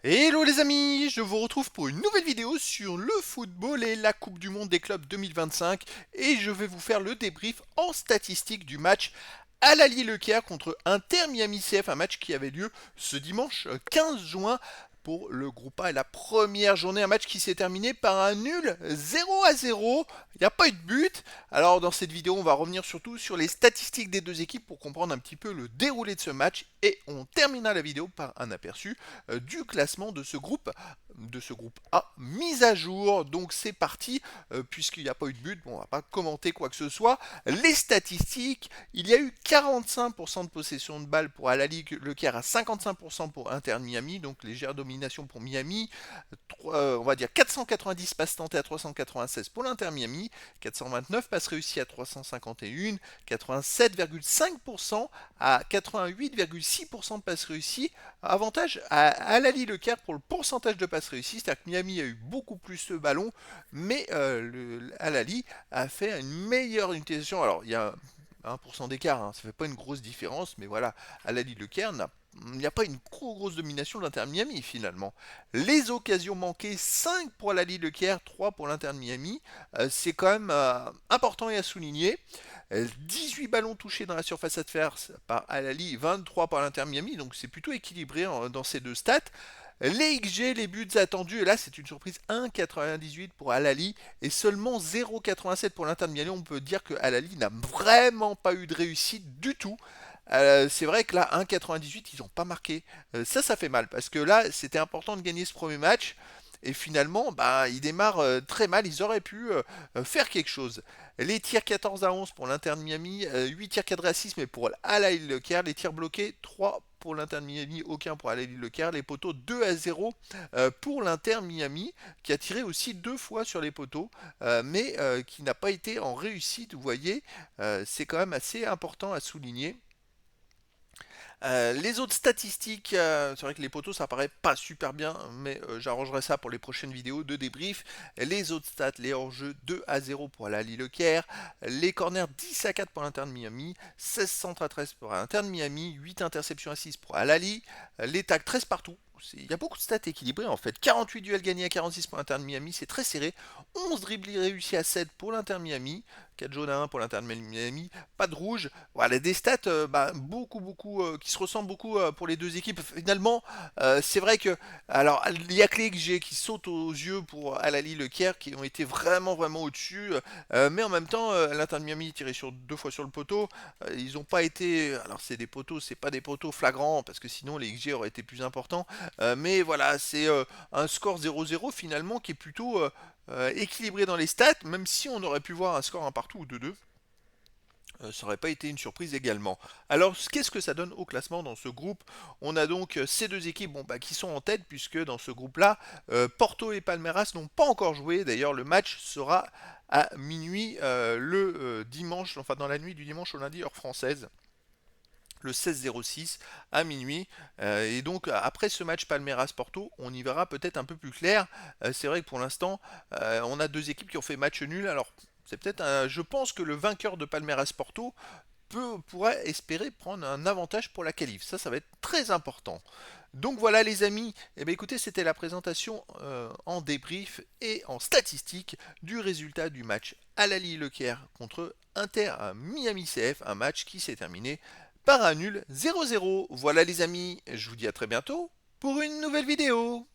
Hello les amis, je vous retrouve pour une nouvelle vidéo sur le football et la Coupe du Monde des clubs 2025 et je vais vous faire le débrief en statistique du match Al Ahly Le Caire contre Inter Miami CF, un match qui avait lieu ce dimanche 15 juin pour le groupe A et la première journée, un match qui s'est terminé par un nul 0-0. Il n'y a pas eu de but. Alors dans cette vidéo, on va revenir surtout sur les statistiques des deux équipes pour comprendre un petit peu le déroulé de ce match et on terminera la vidéo par un aperçu du classement de ce groupe A mis à jour. Donc c'est parti, puisqu'il n'y a pas eu de but, bon, on va pas commenter quoi que ce soit. Les statistiques, il y a eu 45% de possession de balles pour Al Ahly Le Caire à 55% pour Inter Miami, donc légère domination pour Miami. On va dire 490 passes tentées à 396 pour l'Inter Miami, 429 passes réussies à 351, 87,5% à 88,6% de passes réussies. Avantage à Al Ahly Le Caire pour le pourcentage de passes réussies, c'est-à-dire que Miami a eu beaucoup plus de ballons, mais Al Ahly a fait une meilleure utilisation. Alors il y a 1% d'écart, hein, ça fait pas une grosse différence, mais voilà, Al Ahly Le Caire il n'y a pas une grosse domination de l'Inter Miami finalement. Les occasions manquées, 5 pour Al Ahly Le Caire, 3 pour l'Inter Miami. C'est quand même important et à souligner. 18 ballons touchés dans la surface adverse par Al Ahly, 23 par l'Inter Miami, donc c'est plutôt équilibré dans ces deux stats. Les XG, les buts attendus, et là c'est une surprise, 1,98 pour Al Ahly et seulement 0,87 pour l'Inter Miami. On peut dire que Al Ahly n'a vraiment pas eu de réussite du tout. C'est vrai que là, 1,98, ils n'ont pas marqué. Ça fait mal parce que là, c'était important de gagner ce premier match. Et finalement, bah, ils démarrent très mal. Ils auraient pu faire quelque chose. Les tirs 14-11 pour l'Inter de Miami, 8 tirs cadrés à 6, mais pour Al Ahly Le Caire. Les tirs bloqués, 3 pour l'Inter de Miami, aucun pour Al Ahly Le Caire. Les poteaux 2-0 pour l'Inter Miami, qui a tiré aussi 2 fois sur les poteaux, mais qui n'a pas été en réussite. Vous voyez, c'est quand même assez important à souligner. Les autres statistiques, c'est vrai que les poteaux ça paraît pas super bien, mais j'arrangerai ça pour les prochaines vidéos de débrief. Les autres stats, les hors-jeux 2-0 pour Al Ahly Le Caire, les corners 10-4 pour l'Inter de Miami, 16 centres à 13 pour l'Inter de Miami, 8 interceptions à 6 pour Al Ahly, les tags 13 partout. Il y a beaucoup de stats équilibrées en fait. 48 duels gagnés à 46 pour l'Inter de Miami, c'est très serré. 11 dribblés réussis à 7 pour l'Inter de Miami, 4 jaunes à 1 pour l'Inter de Miami, pas de rouge. Voilà, des stats beaucoup qui se ressemblent beaucoup pour les deux équipes. Finalement, c'est vrai que alors il y a que les XG qui sautent aux yeux pour Al Ahly Le Caire qui ont été vraiment au-dessus, mais en même temps l'Inter de Miami tiré sur 2 fois sur le poteau. Ils n'ont pas été, alors c'est des poteaux, c'est pas des poteaux flagrants parce que sinon les XG auraient été plus importants. Mais voilà, c'est un score 0-0 finalement qui est plutôt équilibré dans les stats, même si on aurait pu voir un score un partout ou 2-2. Ça n'aurait pas été une surprise également. Alors, qu'est-ce que ça donne au classement dans ce groupe? On a donc ces deux équipes qui sont en tête, puisque dans ce groupe-là, Porto et Palmeiras n'ont pas encore joué. D'ailleurs, le match sera à minuit le dimanche, enfin dans la nuit du dimanche au lundi, heure française. Le 16-06 à minuit. Et donc, après ce match Palmeiras-Porto, on y verra peut-être un peu plus clair. C'est vrai que pour l'instant, on a deux équipes qui ont fait match nul. Alors, c'est peut-être je pense que le vainqueur de Palmeiras-Porto pourrait espérer prendre un avantage pour la qualif. Ça va être très important. Donc voilà les amis, eh bien, écoutez, c'était la présentation en débrief et en statistique du résultat du match Al Ahly Le Caire contre Inter Miami CF, un match qui s'est terminé par un nul 0-0. Voilà les amis, je vous dis à très bientôt pour une nouvelle vidéo.